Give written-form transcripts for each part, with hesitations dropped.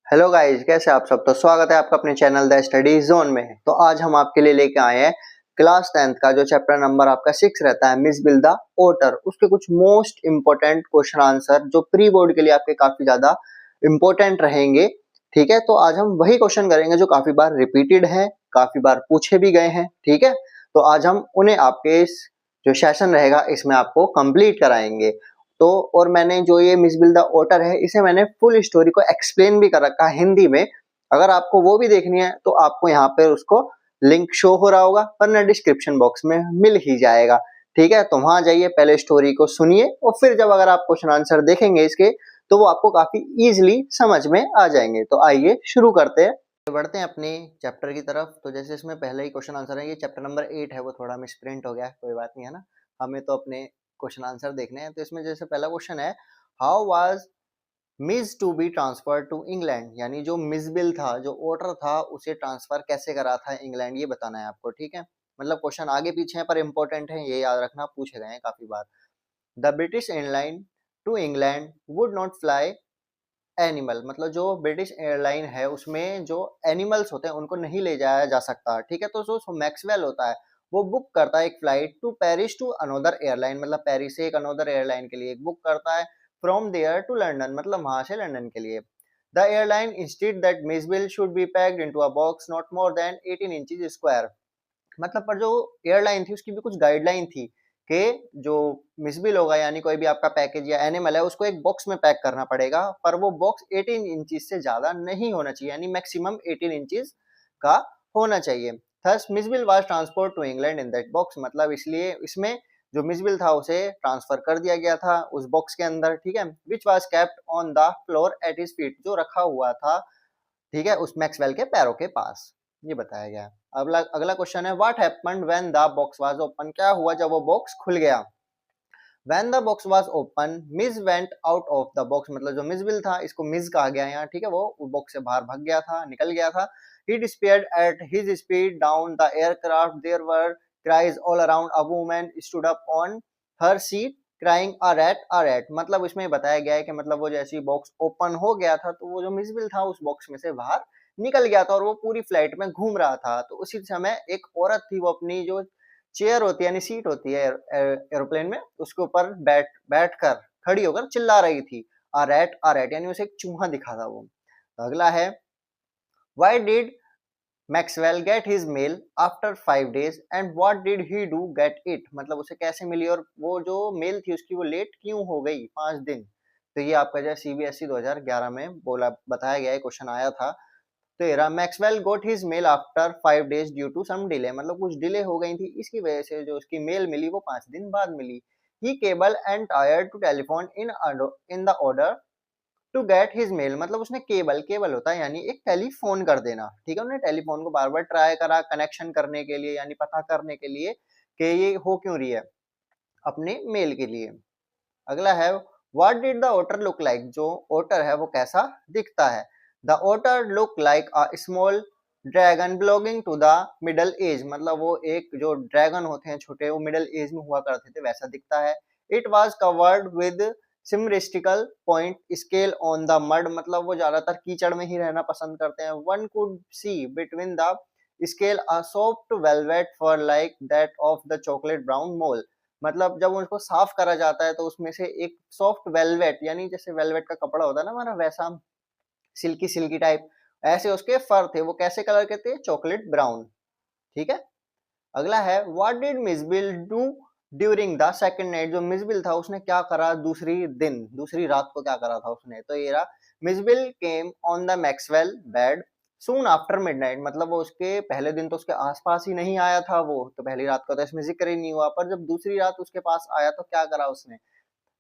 Hello guys, कैसे आप सब। तो स्वागत है आपका अपने चैनल द स्टडी जोन में। तो आज हम आपके लिए लेके आए हैं क्लास 10th का जो चैप्टर नंबर आपका 6 रहता है, मिस बिल द ओटर, उसके कुछ मोस्ट इंपोर्टेंट क्वेश्चन आंसर जो प्री बोर्ड के लिए आपके काफी ज्यादा इंपॉर्टेंट रहेंगे। ठीक है, तो आज हम वही क्वेश्चन करेंगे जो काफी बार रिपीटेड है, काफी बार पूछे भी गए हैं। ठीक है, तो आज हम उन्हें आपके इस जो सेशन रहेगा इसमें आपको कंप्लीट कराएंगे। तो और मैंने जो ये मिस बिल द ओटर है, इसे मैंने फुल स्टोरी को एक्सप्लेन भी कर रखा है हिंदी में। अगर आपको वो भी देखनी है तो आपको यहाँ पे उसको लिंक शो हो रहा होगा, वरना डिस्क्रिप्शन बॉक्स में मिल ही जाएगा। ठीक है, तो वहां जाइए, पहले स्टोरी को सुनिए और फिर जब अगर आप क्वेश्चन आंसर देखेंगे इसके तो वो आपको काफी इजीली समझ में आ जाएंगे। तो आइए शुरू करते हैं, बढ़ते हैं अपने चैप्टर की तरफ। तो जैसे इसमें पहले ही क्वेश्चन आंसर है, ये चैप्टर नंबर 8 है, वो थोड़ा मिसप्रिंट हो गया है, कोई बात नहीं है ना, हमें तो अपने क्वेश्चन आंसर देखने हैं। तो इसमें जैसे पहला क्वेश्चन है, how was Mij to be transfer to England, यानी जो मिस बिल था, जो ऑर्डर था, उसे ट्रांसफर कैसे करा था इंग्लैंड, ये बताना है आपको। ठीक है, मतलब क्वेश्चन आगे पीछे है पर इंपॉर्टेंट है, ये याद रखना, पूछे गए हैं काफी बार। The British airline to England would not fly animal, मतलब जो ब्रिटिश एयरलाइन है उसमें जो एनिमल्स होते हैं उनको नहीं ले जाया जा सकता। ठीक है, तो जो मैक्सवेल होता है वो बुक करता है एक flight to Paris to another airline, मतलब पेरिस से एक अनोदर एयरलाइन के लिए एक बुक करता है, फ्रॉम देयर टू लंदन, मतलब वहां से लंदन के लिए। The airline instead that Mijbil should be packed into a box not more than 18 inches square, मतलब पर जो एयरलाइन थी उसकी भी कुछ गाइडलाइन थी कि जो मिसबिल होगा यानी कोई भी आपका पैकेज या एनिमल है उसको एक बॉक्स में पैक करना पड़ेगा, पर वो बॉक्स 18 इंचेस से ज्यादा नहीं होना चाहिए, यानी मैक्सिमम 18 इंचेस का होना चाहिए। Thus Mijbil was transport to England in that box, मतलब इसलिए इसमें जो मिसबिल था उसे ट्रांसफर कर दिया गया था उस बॉक्स के अंदर। ठीक है, which was kept on the floor at his feet, जो रखा हुआ था, ठीक है, उस मैक्सवेल के पैरों के पास, ये बताया गया है। अगला अगला क्वेश्चन है, what happened when the box was open, क्या हुआ जब वो बॉक्स खुल गया। When the box was open, Miss went out of the box, मतलब जो मिस बिल था इसको मिस कहा गया यहाँ। ठीक है, वो बॉक्स से बाहर भाग गया था, निकल गया था। He disappeared at his speed down the aircraft. There were cries all around. A woman stood up on her seat crying a rat, a rat, मतलब इसमें बताया गया है कि मतलब वो जैसे बॉक्स ओपन हो गया था तो वो जो मिस बिल था उस बॉक्स में से बाहर निकल गया था और वो पूरी फ्लाइट में घूम रहा था। तो उसी समय एक औरत थी, वो अपनी जो चेयर होती है यानी सीट होती है एरोप्लेन में, उसके ऊपर बैठकर खड़ी होकर चिल्ला रही थी, आ रैट, यानी उसे एक चूहा दिखा था वो। तो अगला है, why did Maxwell get his mail after 5 days and what did he do get it, मतलब उसे कैसे मिली और वो जो मेल थी उसकी वो लेट क्यों हो गई 5 दिन। तो ये आपका जो सीबीएसई 2011 में बोला बताया गया है, क्वेश्चन आया था। तो ये रहा, Maxwell got his mail after 5 days due to some delay, मतलब कुछ डिले हो गई थी, इसकी वजह से जो उसकी मेल मिली वो 5 दिन बाद मिली। He cable and tried to telephone in the order to get his mail, मतलब उसने केबल, केबल होता है यानी एक टेलीफोन कर देना। ठीक है, उन्होंने टेलीफोन को बार बार ट्राई करा कनेक्शन करने के लिए, यानी पता करने के लिए कि ये हो क्यों रही है, अपने मेल के लिए। अगला है, what did the otter look like, जो ओटर है वो कैसा दिखता है। The otter look like a small dragon belonging to the middle age, मतलब वो एक जो ड्रैगन होते हैं छोटे, वो मिडल एज में हुआ करते थे, वैसा दिखता है। It was covered with symmetrical point scale on the mud, मतलब वो ज्यादातर कीचड़ में ही रहना पसंद करते हैं। One could see between the scale a soft velvet fur like that of the chocolate brown mole, मतलब जब उसको साफ करा जाता है तो उसमें से एक सॉफ्ट वेलवेट, यानी जैसे वेलवेट का कपड़ा होता है ना हमारा, वैसा सिल्की सिल्की टाइप, ऐसे उसके फर थे, वो कैसे कलर के थे, चॉकलेट ब्राउन। ठीक है, अगला है, what did Mijbil do during the second night, जो मिसबिल था उसने क्या करा दूसरी रात को क्या करा था उसने। तो ये रहा, Mijbil came on the Maxwell bed soon after midnight, मतलब वो उसके पहले दिन तो उसके आसपास ही नहीं आया था वो, तो पहली रात का तो इसमें जिक्र ही नहीं हुआ, पर जब दूसरी रात उसके पास आया तो क्या करा उसने।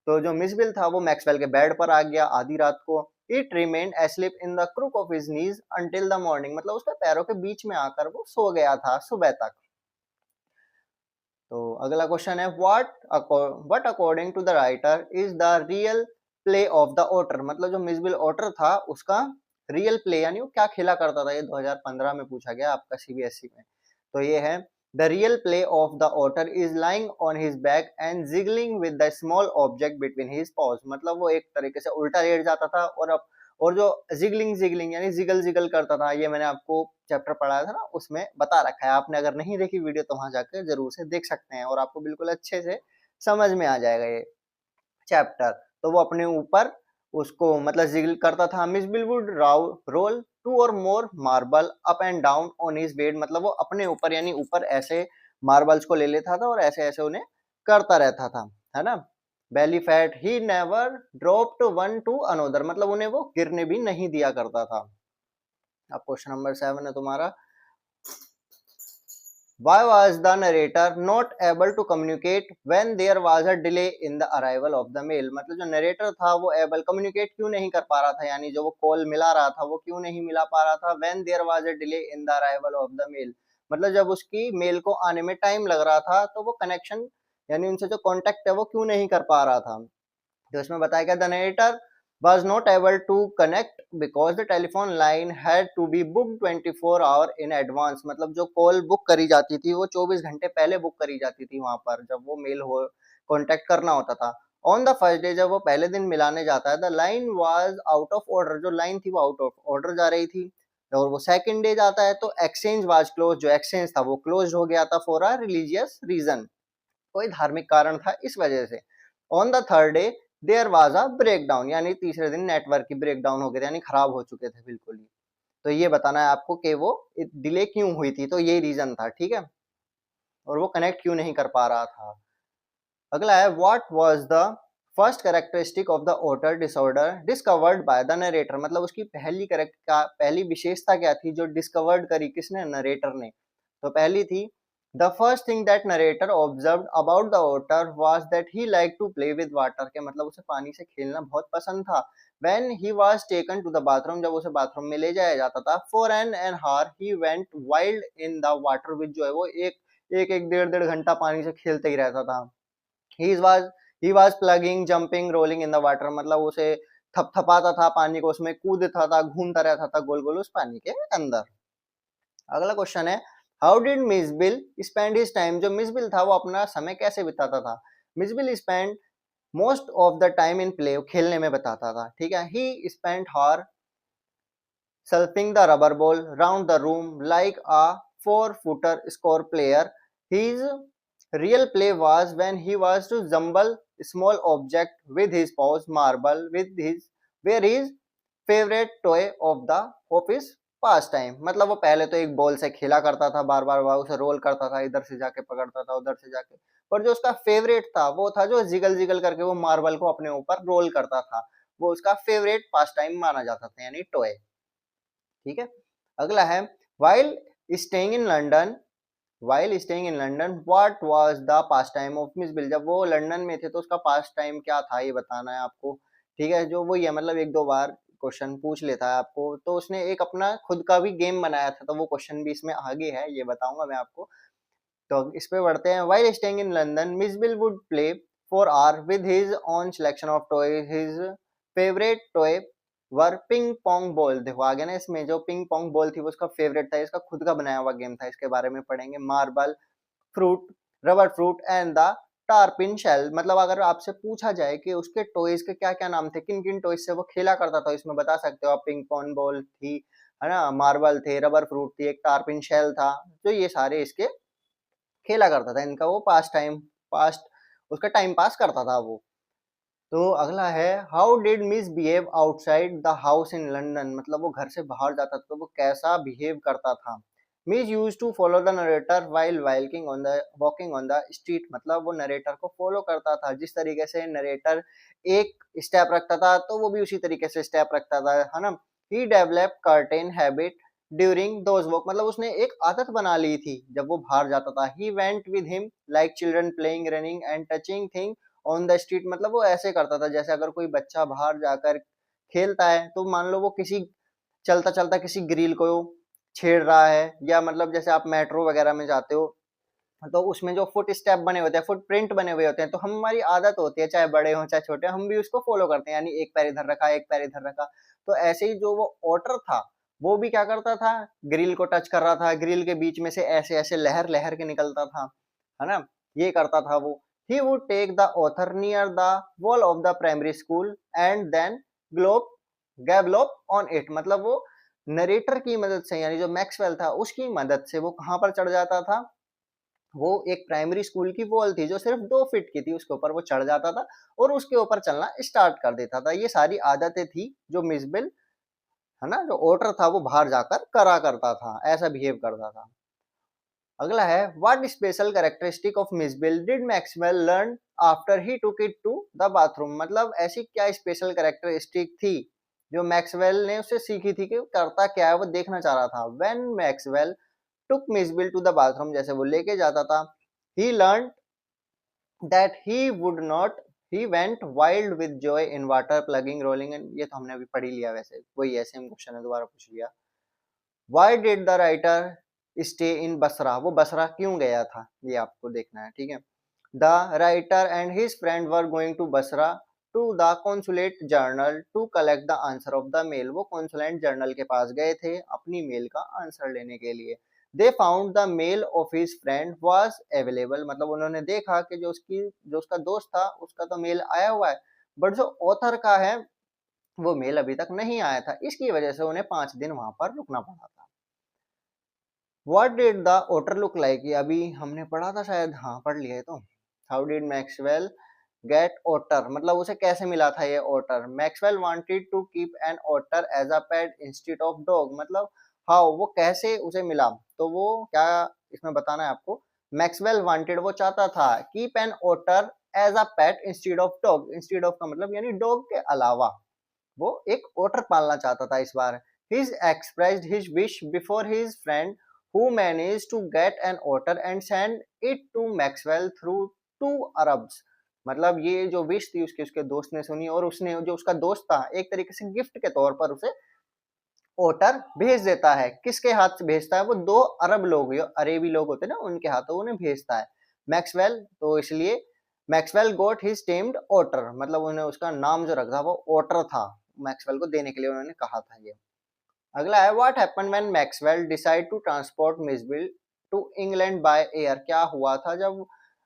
तो जो मिसबिल था वो मैक्सवेल के बेड पर आ गया आधी रात को। It remained asleep in the crook of his knees until the morning, मतलब उसके पैरों के बीच में आकर वो सो गया था सुबह तक। तो अगला क्वेश्चन है, what according to the writer is the real play of the otter, मतलब जो मिसबिल ओटर था उसका रियल प्ले यानी वो क्या खेला करता था, ये 2015 में पूछा गया आपका सीबीएसई में। तो ये है, the real play of the otter is lying on his back and jiggling with the small object between his paws, मतलब वो एक तरीके से उल्टा लेट जाता था और अब और जो जिगलिंग जिगलिंग यानी जिगल जिगल करता था, ये मैंने आपको चैप्टर पढ़ाया था ना, उसमें बता रखा है। आपने अगर नहीं देखी वीडियो तो वहां जाकर जरूर से देख सकते हैं और आपको बिल्कुल अच्छे से समझ में आ जाएगा ये चैप्टर। तो वो अपने ऊपर उसको मतलब जिगल करता था। Mijbil would roll 2 or more marble up and down on his bed, मतलब वो अपने ऊपर यानी ऊपर ऐसे मार्बल्स को ले लेता था और ऐसे ऐसे उन्हें करता रहता था, है ना। Belly fat he never dropped one two another, मतलब उन्हें वो गिरने भी नहीं दिया करता था। अब क्वेश्चन नंबर 7 है तुम्हारा, Why was the narrator not able to communicate when there was a delay in the arrival of the mail? मतलब जो नरेटर था वो एबल कम्युनिकेट क्यों नहीं कर पा रहा था, यानी जो वो कॉल मिला रहा था वो क्यों नहीं मिला पा रहा था। when there was a delay in the arrival of the mail, मतलब जब उसकी मेल को आने में टाइम लग रहा था तो वो कनेक्शन यानी उनसे जो कॉन्टेक्ट है वो क्यों नहीं कर पा रहा था। तो इसमें बताया गया the narrator was not able to connect because the telephone line had to be booked 24 hour in advance, मतलब जो कॉल बुक करी जाती थी वो 24 घंटे पहले बुक करी जाती थी वहां पर जब वो मेल हो कांटेक्ट करना होता था। ऑन द फर्स्ट डे, जब वो पहले दिन मिलाने जाता है, the line was out of order, जो लाइन थी वो आउट ऑफ ऑर्डर जा रही थी। और वो सेकंड डे जाता है तो एक्सचेंज वाज क्लोज, जो एक्सचेंज था वो क्लोज हो गया था फॉर अ रिलीजियस रीजन, कोई धार्मिक कारण था इस वजह से। On the third day there was a breakdown, यानी तीसरे दिन नेटवर्क की ब्रेकडाउन हो गए थे, यानी खराब हो चुके थे बिल्कुल ही। तो ये बताना है आपको कि वो डिले क्यों हुई थी, तो ये रीजन था, ठीक है, और वो कनेक्ट क्यों नहीं कर पा रहा था। अगला है what was the first characteristic of the otter disorder discovered by the narrator, मतलब उसकी पहली विशेषता क्या थी जो डिस्कवर्ड करी किसने, नरेटर ने। तो पहली थी the first thing that narrator observed about the otter was that he like to play with water, के मतलब उसे पानी से खेलना बहुत पसंद था। When he was taken to the bathroom, जब उसे बाथरूम में ले जाया जाता था, for an hour he went wild in the water, which जो है वो एक डेढ़ डेढ़ घंटा पानी से खेलते ही रहता था। He was plugging jumping rolling in the water, मतलब उसे थपथपाता था पानी को, उसमें कूदता था, घूमता रहता था गोल गोल उस पानी के अंदर। अगला क्वेश्चन है how did Mijbil spend his time, जो मिसबिल था वो अपना समय कैसे बिताता था। Mijbil spend most of the time in play, खेलने में बताता था, ठीक है। He spend hours surfing the rubber ball round the room like a 4-footer score player. His real play was when he was to jumble small object with his paws, marble with his were his favorite toy of his pass time, मतलब वो पहले तो एक ball से खेला करता था, बार बार उसे रोल करता था, इधर से जाके पकड़ता था उधर से जाके, पर जो उसका फेवरेट था वो था जो जिगल जिगल करके वो मार्बल को अपने ऊपर रोल करता था, वो उसका फेवरेट पास टाइम माना जाता था, यानी टॉय, ठीक है। अगला है while staying in London while staying in London what was the pastime of Miss Bill, जब वो लंदन में थे तो उसका पास टाइम क्या था ये बताना है आपको, ठीक है। जो वो ये मतलब एक दो बार क्वेश्चन पूछ लेता है आपको, तो उसने एक अपना खुद का भी गेम बनाया था, तो वो क्वेश्चन भी इसमें आगे है, ये बताऊंगा मैं आपको। तो इस पे बढ़ते हैं। while staying in London Miss Bill would play for hours with his own selection of toys. His favorite toy were ping pong ball, देखो आगे ना इसमें जो पिंग पोंग बॉल थी वो उसका फेवरेट था, इसका खुद का बनाया हुआ गेम था, इसके बारे में पढ़ेंगे। Marble fruit rubber fruit and the terrapin shell, मतलब अगर आपसे पूछा जाए कि उसके टॉयज के क्या क्या नाम थे, किन किन टॉयज से वो खेला करता था, इसमें बता सकते हो आप। पिंग पोंग बॉल थी, है ना, मार्बल थे, रबर फ्रूट थी, एक टारपिन शेल था, तो ये सारे इसके खेला करता था, इनका वो पास्ट उसका टाइम पास करता था वो। तो अगला है how did miss behave outside the house in London, मतलब वो घर से बाहर जाता था तो वो कैसा बिहेव करता था। Mij used to follow the narrator while walking on the street, मतलब वो नरेटर को फॉलो करता था, जिस तरीके से नरेटर एक स्टेप रखता था तो वो भी उसी तरीके से स्टेप रखता था, है ना। He develop certain habit during those walk, मतलब उसने एक आदत बना ली थी जब वो बाहर जाता था। He went with him like children playing running and touching thing on the street, मतलब वो ऐसे करता था जैसे अगर कोई बच्चा बाहर जाकर खेलता है तो मान लो वो किसी चलता चलता किसी ग्रिल को छेड़ रहा है, या मतलब जैसे आप मेट्रो वगैरह में जाते हो तो उसमें जो फुट स्टेप बने होते हैं, फुट प्रिंट बने हुए होते हैं, तो हमारी आदत होती है चाहे बड़े हो चाहे छोटे, हम भी उसको फॉलो करते हैं, यानी एक पैर इधर रखा एक पैर इधर रखा। तो ऐसे ही जो वो ओटर था वो भी क्या करता था, ग्रिल को टच कर रहा था, ग्रिल के बीच में से ऐसे ऐसे लहर लहर के निकलता था, है ना, ये करता था वो। He would take the author near the wall of the primary school and then globe gallop on it, मतलब वो नरेटर की मदद से, यानी जो मैक्सवेल था उसकी मदद से वो कहां पर चढ़ जाता था, वो एक प्राइमरी स्कूल की वॉल थी जो सिर्फ 2 फीट की थी, उसके ऊपर वो चढ़ जाता था और उसके ऊपर चलना स्टार्ट कर देता था। ये सारी आदतें थी जो मिसबिल, है ना, जो ओटर था वो बाहर जाकर करा करता था, ऐसा बिहेव करता था। अगला है, what special characteristic of Mijbil did Maxwell learn after he took it to the bathroom, मतलब ऐसी क्या स्पेशल कैरेक्टरिस्टिक थी जो मैक्सवेल ने उससे सीखी थी कि करता क्या है, वो देखना चाह रहा था। When Maxwell took Mijbil to the bathroom, जैसे वो लेके जाता था, he learn that he would not, he went wild with joy in water plunging rolling, ये तो हमने अभी पढ़ ही लिया, वैसे वही है, सेम क्वेश्चन है, दोबारा पूछ लिया। Why did the writer stay in Basra? वो बसरा क्यों गया था, ये आपको देखना है, ठीक है। The writer and his friend were going to Basra to the consulate journal to collect the answer of the mail. वो consulate journal के पास गए थे अपनी मेल का आंसर लेने के लिए। They found the mail of his friend was available, मतलब उन्होंने देखा कि जो उसका दोस्त था उसका तो मेल आया हुआ है, बट जो ऑथर का है वो मेल अभी तक नहीं आया था, इसकी वजह से उन्हें 5 दिन वहां पर रुकना पड़ा था। What did the otter look like? ये अभी हमने पढ़ा था शायद, हाँ पढ़ लिया है तो। How did Maxwell get otter? मतलब उसे कैसे मिला था ये otter? Maxwell wanted to keep an otter as a pet instead of dog. मतलब how, वो कैसे उसे मिला, तो वो क्या इसमें बताना है आपको। Maxwell wanted, वो चाहता था, keep an otter as a pet instead of dog. Instead of का मतलब यानी dog के अलावा वो एक otter पालना चाहता था इस बार। He's expressed his wish before his friend who managed to get an otter and send it to Maxwell through 2 Arabs, मतलब ये जो विश थी उसके दोस्त ने सुनी और उसने, जो उसका दोस्त था, एक तरीके से गिफ्ट के तौर पर उसे ओटर भेज देता है। किसके हाथ से भेजता है, वो 2 अरब लोग, अरेबी लोग होते हैं ना, उनके हाथों उन्हें भेजता है मैक्सवेल, तो इसलिए मैक्सवेल गोट हिज टेम्ड ओटर, मतलब उन्हें उसका नाम जो रखा वो ओटर था, मैक्सवेल को देने के लिए उन्होंने कहा था ये। अगला है, what happened when Maxwell decide to transport Mijbil to England by air, क्या हुआ था जब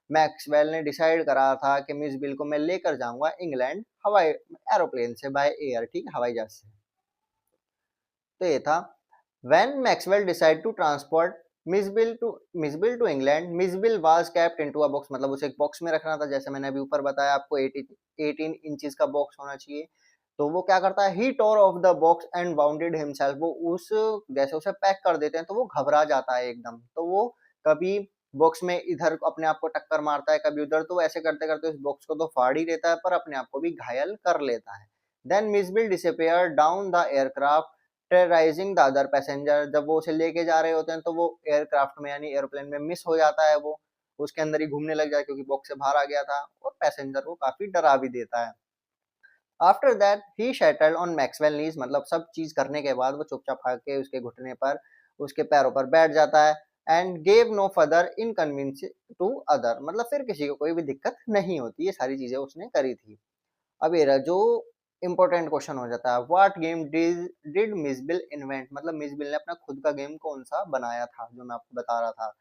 मैक्सवेल ने डिसाइड करा था कि मिसबिल को मैं लेकर जाऊंगा इंग्लैंड हवाई एरोप्लेन से, बाय एयर, ठीक है, हवाई जहाज से। तो ये था, when Maxwell decide to transport Mijbil to England, Mijbil was kept into a box, मतलब उसे एक बॉक्स में रखना था, जैसे मैंने अभी ऊपर बताया आपको 18 इंचेस का बॉक्स होना चाहिए। तो वो क्या करता है, he tore off the box and bounded himself, वो उस, जैसे उसे पैक कर देते हैं तो वो घबरा जाता है एकदम, तो वो कभी बॉक्स में इधर अपने आप को टक्कर मारता है, कभी उधर, तो ऐसे करते करते उस बॉक्स को तो फाड़ ही देता है पर अपने आप को भी घायल कर लेता है। Then Mijbil disappear down the aircraft terrorising the other passenger, जब वो उसे लेके जा रहे होते हैं तो वो एयरक्राफ्ट में यानी एयरप्लेन में मिस हो जाता है, वो उसके अंदर ही घूमने लग जाए क्योंकि बॉक्स से बाहर आ गया था, और पैसेंजर को काफी डरा भी देता है। After that he settled on Maxwell knees, मतलब सब चीज करने के बाद वो चुपचाप आके उसके घुटने पर, उसके पैरों पर बैठ जाता है। And gave no further inconvenience to other, मतलब फिर किसी को कोई भी दिक्कत नहीं होती, ये सारी चीजें उसने करी थी। अब ये जो इंपॉर्टेंट क्वेश्चन हो जाता है, व्हाट गेम डिड मिसबिल इन्वेंट, मतलब मिसबिल ने अपना खुद का गेम कौन सा बनाया था, जो मैं आपको बता रहा था।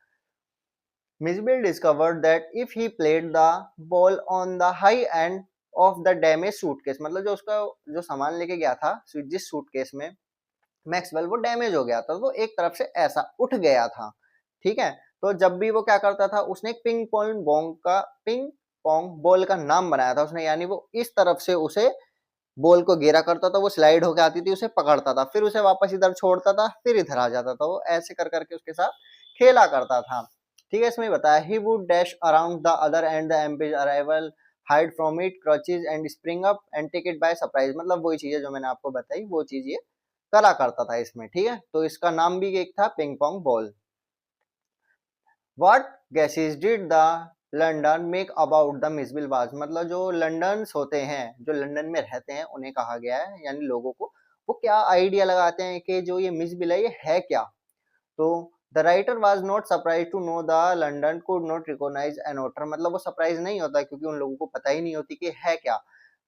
Mijbil discovered that if he played the ball on the high end of the damage suitcase, मतलब जो उसका जो सामान लेके गया था जिस सूटकेस में मैक्सवेल, वो डैमेज हो गया था, तो एक तरफ से ऐसा उठ गया था, ठीक है। तो जब भी वो क्या करता था, उसने एक पिंग पोंग बॉल का नाम बनाया था उसने, यानी वो इस तरफ से उसे बॉल को घेरा करता था, वो स्लाइड होकर आती थी, उसे पकड़ता था, फिर उसे वापस इधर छोड़ता था, फिर इधर आ जाता था, वो ऐसे कर करके उसके साथ खेला करता था, ठीक है। इसमें बताया, he would dash around the other end the एम्पेज arrival, hide from it crouches and spring up and take it by surprise, मतलब वही चीज है जो मैंने आपको बताई, वो चीज ये करा करता था इसमें, ठीक है। तो इसका नाम भी एक था ping pong ball. What guesses did the London make about the Mijbil was, मतलब जो लंदन होते हैं, जो लंदन में रहते हैं, उन्हें कहा गया है, यानी लोगों को, वो क्या आइडिया लगाते हैं कि जो ये मिसबिल है ये है क्या। तो the writer was not surprise to know the London could not recognise an otter, मतलब वो सरप्राइज नहीं होता क्योंकि उन लोगों को पता ही नहीं होती कि है क्या।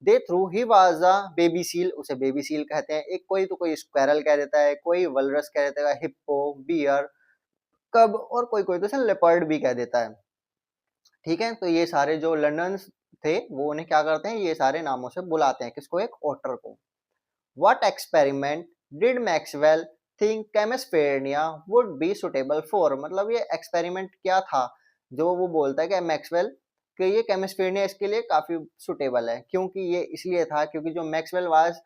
They thought he was a baby seal, उसे बेबी सील कहते हैं, एक कोई तो कोई स्क्वेरल कह देता है, कोई वलरस कह देता है, हिप्पो, बियर, कब, और कोई कोई तो उसे लेपर्ड भी कह देता है, ठीक है। तो ये सारे जो लंडन थे वो उन्हें क्या करते हैं, ये सारे नामों से बुलाते हैं, किसको, एक ओटर को। What experiment did Maxwell think Camusfearna would be suitable for, मतलब ये एक्सपेरिमेंट क्या था जो वो बोलता है कि मैक्सवेल कि ये केमिस्फेरनिया इसके लिए काफी सुटेबल है। क्योंकि ये इसलिए था क्योंकि जो Maxwell was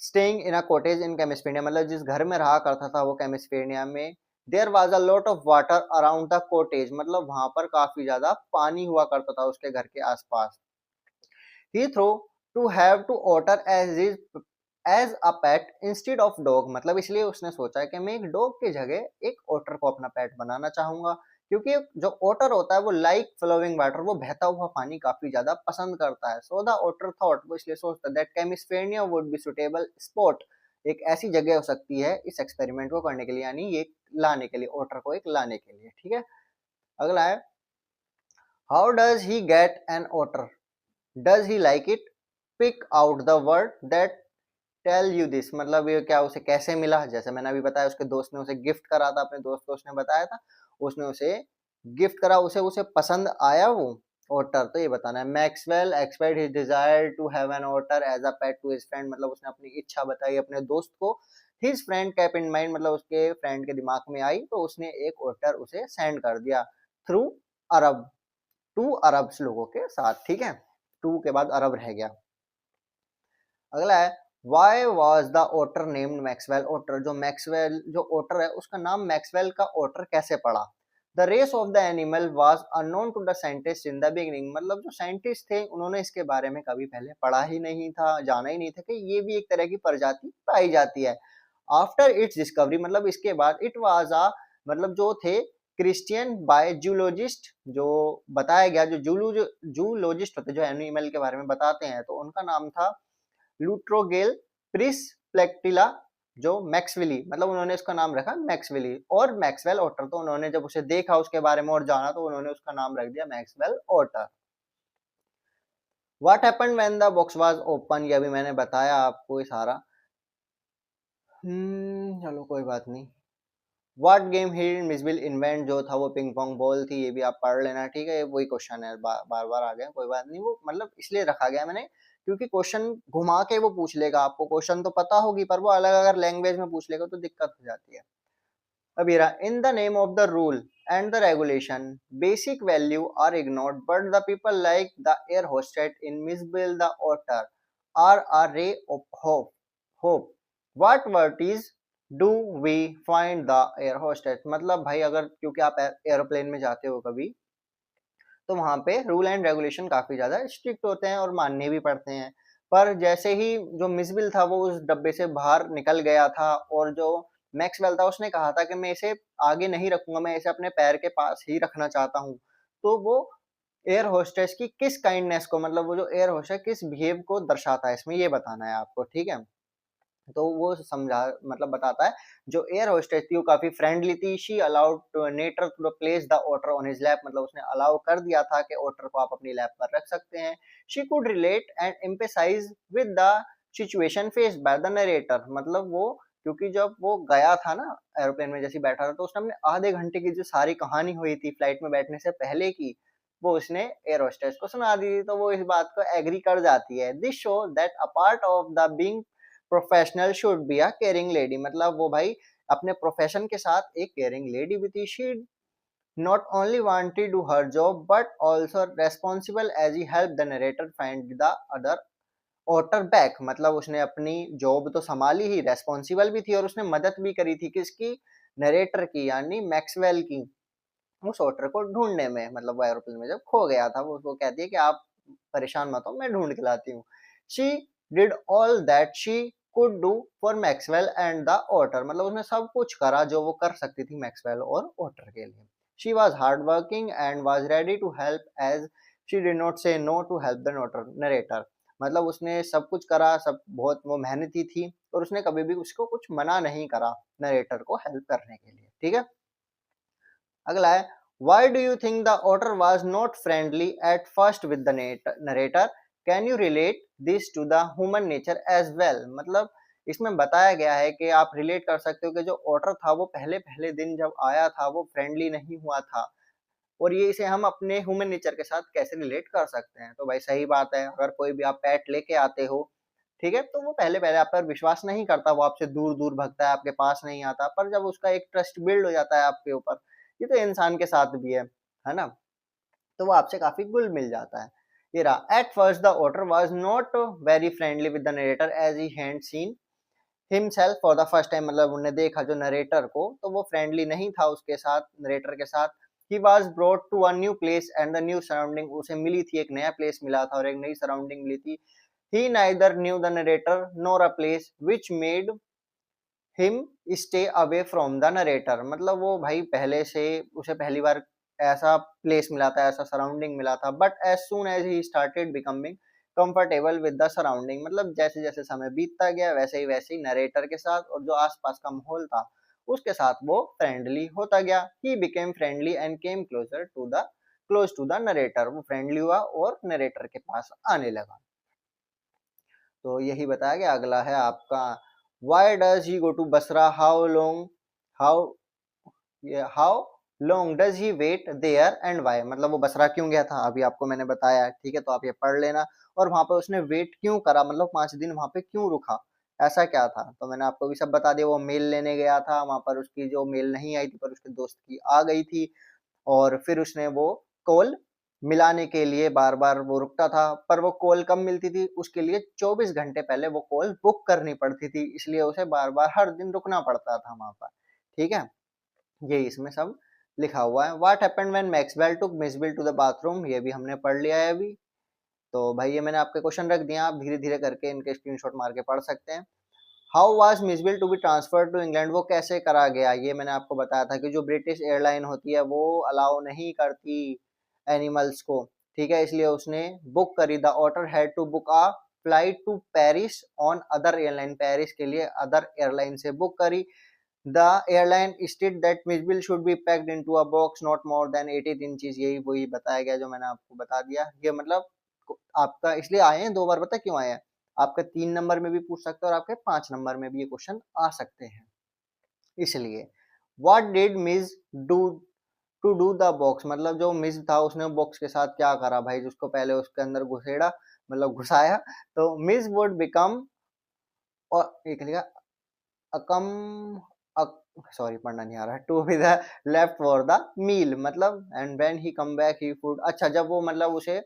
staying in a cottage in Camusfearna, मतलब जिस घर में रहा करता था वो केमिस्फेरनिया में, there was a lot of water around the cottage, मतलब वहां पर काफी ज्यादा पानी हुआ करता था उसके घर के आसपास। He thought to have to otter as a pet instead of dog, मतलब इसलिए उसने सोचा कि मैं एक डॉग की जगह एक ओटर को अपना पेट बनाना चाहूंगा। क्योंकि जो ओटर होता है वो लाइक फ्लोइंग वाटर, वो बहता हुआ पानी काफी ज्यादा पसंद करता है। सो द ओटर थॉट, वो इसलिए सोचता that Camusfearna would be suitable spot, एक ऐसी जगह हो सकती है इस एक्सपेरिमेंट को करने के लिए, यानी ये लाने के लिए, ओटर को एक लाने के लिए। ठीक है, अगला है how does he get an otter, does he like it, pick out the word that tell you this, मतलब ये क्या उसे कैसे मिला, जैसे मैंने अभी बताया उसके दोस्त ने उसे गिफ्ट करा था, अपने दोस्त को उसने बताया था, उसने उसे गिफ्ट करा, उसे उसे पसंद आया वो ओटर, तो ये बताना है। Maxwell expressed his desire to have an otter as a pet to his friend, मतलब उसने अपनी इच्छा बताई अपने दोस्त को। His friend kept in mind, मतलब उसके फ्रेंड के दिमाग में आई तो उसने एक ओटर उसे सेंड कर दिया थ्रू अरब, टू अरब्स लोगों के साथ। ठीक है, टू के बाद अरब रह गया। अगला है why was the otter named Maxwell otter, जो मैक्सवेल जो ओटर है उसका नाम मैक्सवेल का ओटर कैसे पड़ा। The race of the animal was unknown to the scientist in the beginning, मतलब जो साइंटिस्ट थे उन्होंने इसके बारे में कभी पहले पढ़ा ही नहीं था, जाना ही नहीं था कि ये भी एक तरह की प्रजाति पाई जाती है। आफ्टर इट्स डिस्कवरी, मतलब इसके बाद, इट वाज अ, मतलब जो थे क्रिश्चियन बाय जूलॉजिस्ट, जो बताया गया, जो जूलॉजिस्ट होते जो एनिमल के बारे में बताते हैं, तो उनका नाम था लूट्रोगेल प्रिस प्लेक्टिला, जो मैक्सवेली, मतलब उन्होंने इसका नाम रखा मैक्सवेली। और मैक्सवेल ओटर, तो उन्होंने जब उसे देखा उसके बारे में और जाना तो उन्होंने उसका नाम रख दिया Maxwell otter. What happened when the box was open, ये अभी मैंने बताया आपको ये सारा। चलो कोई बात नहीं। व्हाट गेम ही मिसबिल इन्वेंट, जो था वो पिंग पोंग बॉल थी, ये भी आप पढ़ लेना। ठीक है, वही क्वेश्चन है, बार बार आ गया, कोई बात नहीं, वो मतलब इसलिए रखा गया मैंने क्योंकि क्वेश्चन घुमा के वो पूछ लेगा, आपको क्वेश्चन तो पता होगी पर वो अलग अगर लैंग्वेज में पूछ लेगा तो दिक्कत हो जाती है। अब ये रहा, in the name of the rule and the regulation basic value are ignored but the people like the air hostess in Mijbil the otter are a ray of hope what virtues do we find the air hostess, मतलब भाई अगर, क्योंकि आप aeroplane में जाते हो कभी, तो वहां पे रूल एंड रेगुलेशन काफी ज्यादा स्ट्रिक्ट होते हैं और मानने भी पड़ते हैं। पर जैसे ही जो मिसबिल था वो उस डब्बे से बाहर निकल गया था, और जो मैक्सवेल था उसने कहा था कि मैं इसे आगे नहीं रखूंगा, मैं इसे अपने पैर के पास ही रखना चाहता हूँ, तो वो एयर होस्टेस की किस काइंडनेस को, मतलब वो जो एयर होस्टेस किस बिहेव को दर्शाता है इसमें, ये बताना है आपको। ठीक है, तो वो समझा, मतलब बताता है जो एयर होस्टेस थी वो काफी फ्रेंडली थी। She allowed narrator to place the otter on his lap, मतलब उसने अलाउ कर दिया था कि ओटर को आप अपनी लैप पर रख सकते हैं। She could relate and empathise with the situation faced by the narrator, मतलब वो, क्योंकि जब वो गया था ना एरोप्लेन में जैसे बैठा था, तो उसने अपने आधे घंटे की जो सारी कहानी हुई थी फ्लाइट में बैठने से पहले की, वो उसने एयर होस्टेस को सुना दी थी, तो वो इस बात को एग्री कर जाती है। This show that a part of the being professional should be a caring lady, मतलब वो भाई अपने प्रोफेशन के साथ एक केयरिंग लेडी भी थी। She not only wanted to do her job but also responsible as he help the narrator find the other otter back, मतलब उसने अपनी जॉब तो संभाली ही, रेस्पॉन्सिबल भी थी और उसने मदद भी करी थी किसकी, नरेटर की, यानी मैक्सवेल की, उस ऑटर को ढूंढने में। मतलब वो एरोप्लेन में जब खो गया था, वो कहती है कि आप परेशान मत हो, मैं ढूंढ के लाती हूँ। She did all that she could do for Maxwell and the otter, मतलब उसने सब कुछ करा जो वो कर सकती थी मैक्सवेल और ऑटर के लिए। She was hard working and was ready to help as she did not say no to help the narrator, मतलब उसने सब कुछ करा, सब बहुत वो मेहनती थी और उसने कभी भी उसको कुछ मना नहीं करा नरेटर को हेल्प करने के लिए। ठीक है, अगला है why do you think the otter was not friendly at first with the narrator, can you relate this to the human nature as well, मतलब इसमें बताया गया है कि आप रिलेट कर सकते हो कि जो ओटर था वो पहले पहले दिन जब आया था वो फ्रेंडली नहीं हुआ था, और ये इसे हम अपने ह्यूमन नेचर के साथ कैसे रिलेट कर सकते हैं। तो भाई सही बात है, अगर कोई भी आप पेट लेके आते हो ठीक है, तो वो पहले पहले आप पर विश्वास नहीं करता, वो आपसे दूर दूर भगता है, आपके पास नहीं आता, पर जब उसका एक ट्रस्ट बिल्ड हो जाता है आपके ऊपर, ये तो इंसान के साथ भी है ना, तो वो आपसे काफी घुल मिल जाता है। ये रहा, at first the otter was not very friendly with the narrator as he had seen himself for the first time, मतलब उन्हें देखा जो नरेटर को, तो वो फ्रेंडली नहीं था उसके साथ, नरेटर के साथ। He was brought to a new place and the new surrounding, उसे मिली थी एक नया प्लेस मिला था और एक नई सराउंडिंग मिली थी। He neither knew the narrator nor a place which made him stay away from the narrator, मतलब वो भाई पहले से उसे पहली बार ऐसा प्लेस मिला था, ऐसा सराउंडिंग मिला था, but as soon as he started becoming comfortable with the surrounding, मतलब जैसे जैसे समय बीतता गया वैसे ही नरेटर के साथ और जो आसपास का माहौल था उसके साथ वो फ्रेंडली होता गया। He became friendly and came close to the narrator, वो फ्रेंडली हुआ और नरेटर के पास आने लगा। तो यही बताया गया। अगला है आपका, why does he go to Basra, how how long does he wait there and why, मतलब वो बसरा क्यों गया था, अभी आपको मैंने बताया, ठीक है, तो आप ये पढ़ लेना। और वहां पे उसने वेट क्यों करा, मतलब 5 दिन वहां पे क्यों रुका, ऐसा क्या था, तो मैंने आपको भी सब बता दिया। वो मेल लेने गया था, वहां पर उसकी जो मेल नहीं आई थी पर उसके दोस्त की आ गई थी, और फिर उसने वो कॉल मिलाने के लिए बार बार वो रुकता था, पर वो कॉल कब मिलती थी, उसके लिए 24 घंटे पहले वो कॉल बुक करनी पड़ती थी, इसलिए उसे बार बार हर दिन रुकना पड़ता था वहां पर। ठीक है, ये इसमें सब लिखा हुआ है। What happened when Maxwell took Mijbil to the bathroom, ये भी हमने पढ़ लिया है अभी। तो भाई ये मैंने आपके क्वेश्चन रख दिया, आप धीरे धीरे करके इनके स्क्रीनशॉट मार के पढ़ सकते हैं। How was Mijbil to be transfer to England, वो कैसे करा गया, ये मैंने आपको बताया था कि जो ब्रिटिश एयरलाइन होती है वो अलाउ नहीं करती एनिमल्स को, ठीक है, इसलिए उसने बुक करी, the otter had to book a flight to Paris on other airline, Paris के लिए अदर एयरलाइन से बुक करी। The airline state that Mijbil should be packed into a box not more than 18 inches, यही वही बताया गया जो मैंने आपको बता दिया। ये मतलब आपका इसलिए आए हैं 2 बार, पता क्यों आए हैं, आपका 3 नंबर में भी पूछ सकते हैं और आपके 5 नंबर में भी ये क्वेश्चन आ सकते हैं, इसलिए। What did miss do to do the box, मतलब जो मिस था उसने बॉक्स के साथ क्या करा भाई, जिसको पहले उसके अंदर घुसेड़ा, मतलब घुसाया, तो मिस वुड बिकम, और एक लिखा अकम, सॉरी पढ़ना नहीं आ रहा है, to be the left for the meal, मतलब and when he come back he food, अच्छा जब वो मतलब उसे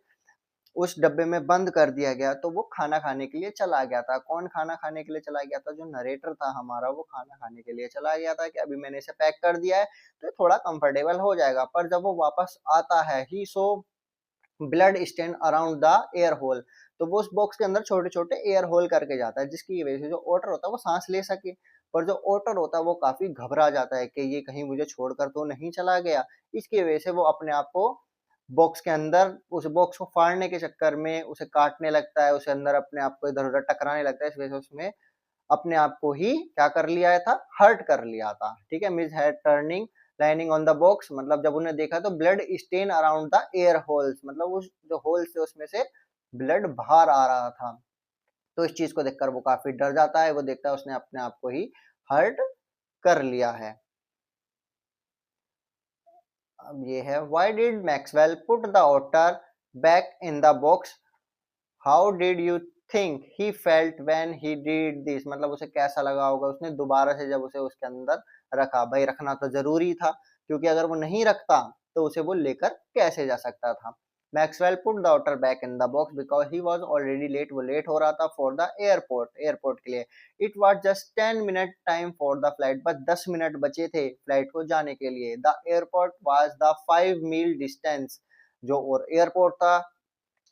उस डब्बे में बंद कर दिया गया तो वो खाना खाने के लिए चला गया था। कौन खाना खाने के लिए चला गया था, जो नरेटर था हमारा, वो खाना खाने के लिए चला गया था कि अभी मैंने इसे पैक कर दिया है तो थोड़ा कंफर्टेबल हो जाएगा। पर जब वो वापस आता है, he saw blood stain around the air hole, तो वो उस बॉक्स के अंदर छोटे छोटे एयर होल करके जाता है, जिसकी वजह से जो ओटर होता है वो सांस ले सके। पर जो ओटर होता है वो काफी घबरा जाता है कि ये कहीं मुझे छोड़कर तो नहीं चला गया, इसकी वजह से वो अपने आप को बॉक्स के अंदर, उस बॉक्स को फाड़ने के चक्कर में उसे काटने लगता है, उसे अंदर अपने आप को इधर उधर टकराने लगता है, इस वजह से उसमें अपने आप को ही क्या कर लिया था, हर्ट कर लिया था। ठीक है, miss had turning lining on the box, मतलब जब उन्हें देखा तो blood stain around the air holes, मतलब उस जो होल्स थे उसमें से ब्लड बाहर आ रहा था। तो इस चीज को देखकर वो काफी डर जाता है, वो देखता है उसने अपने आप को ही हर्ट कर लिया है। अब ये है, why did Maxwell put the otter back in the box, how did you think he felt when he did this, मतलब उसे कैसा लगा होगा उसने दोबारा से जब उसे उसके अंदर रखा, भाई रखना तो जरूरी था क्योंकि अगर वो नहीं रखता तो उसे वो लेकर कैसे जा सकता था। Maxwell put the otter back in the box because he was already late, वो लेट हो रहा था फॉर द एयरपोर्ट के लिए। It was just 10 minute time for the flight, बस 10 मिनट बचे थे फ्लाइट को जाने के लिए। The airport was the 5 mile distance, जो और एयरपोर्ट था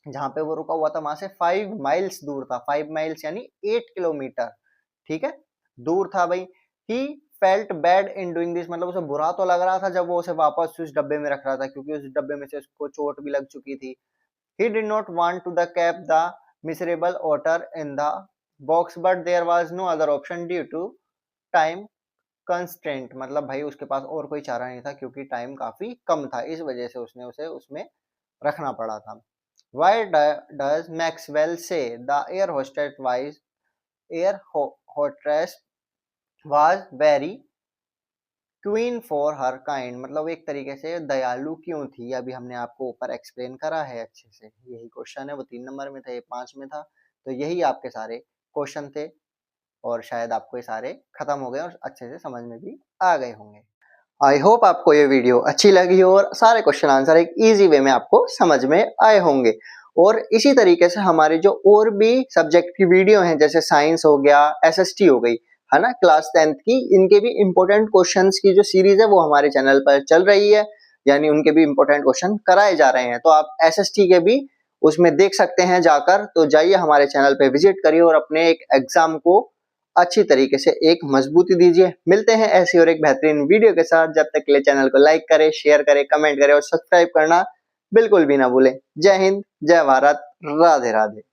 जहां पे वो रुका हुआ था वहां से 5 माइल्स दूर था, 5 माइल्स यानी 8 किलोमीटर, ठीक है, दूर था भाई। He felt bad in doing this, मतलब उसे बुरा तो लग रहा था जब वो उसे वापस उस डब्बे में रख रहा था क्योंकि उस डब्बे में से उसको चोट भी लग चुकी थी। He did not want to the cap the miserable otter in the box but there was no other option due to time constraint, मतलब भाई उसके पास और कोई चारा नहीं था क्योंकि टाइम काफी कम था, इस वजह से उसने उसे उसमें रखना पड़ा था। Why does Maxwell say the air hostess was very queen for her kind, मतलब एक तरीके से दयालु क्यों थी, अभी हमने आपको ऊपर एक्सप्लेन करा है अच्छे से, यही क्वेश्चन है, वो 3 नंबर में था, ये 5 में था, तो यही आपके सारे क्वेश्चन थे और शायद आपको ये सारे खत्म हो गए और अच्छे से समझ में भी आ गए होंगे। आई होप आपको ये वीडियो अच्छी लगी हो और सारे क्वेश्चन आंसर एक इजी वे में आपको समझ में आए होंगे। और इसी तरीके से हमारे जो और भी सब्जेक्ट की वीडियो हैं, जैसे साइंस हो गया, एसएसटी हो गई, है ना, क्लास 10th की, इनके भी इंपॉर्टेंट क्वेश्चंस की जो सीरीज है वो हमारे चैनल पर चल रही है, यानी उनके भी इंपॉर्टेंट क्वेश्चन कराए जा रहे हैं। तो आप एसएसटी के भी उसमें देख सकते हैं जाकर। तो जाइए हमारे चैनल पे विजिट करिए और अपने एक एग्जाम को अच्छी तरीके से एक मजबूती दीजिए। मिलते हैं ऐसी और एक बेहतरीन वीडियो के साथ। जब तक के लिए चैनल को लाइक करें, शेयर करें, कमेंट करें और सब्सक्राइब करना बिल्कुल भी ना भूलें। जय हिंद, जय भारत, राधे राधे।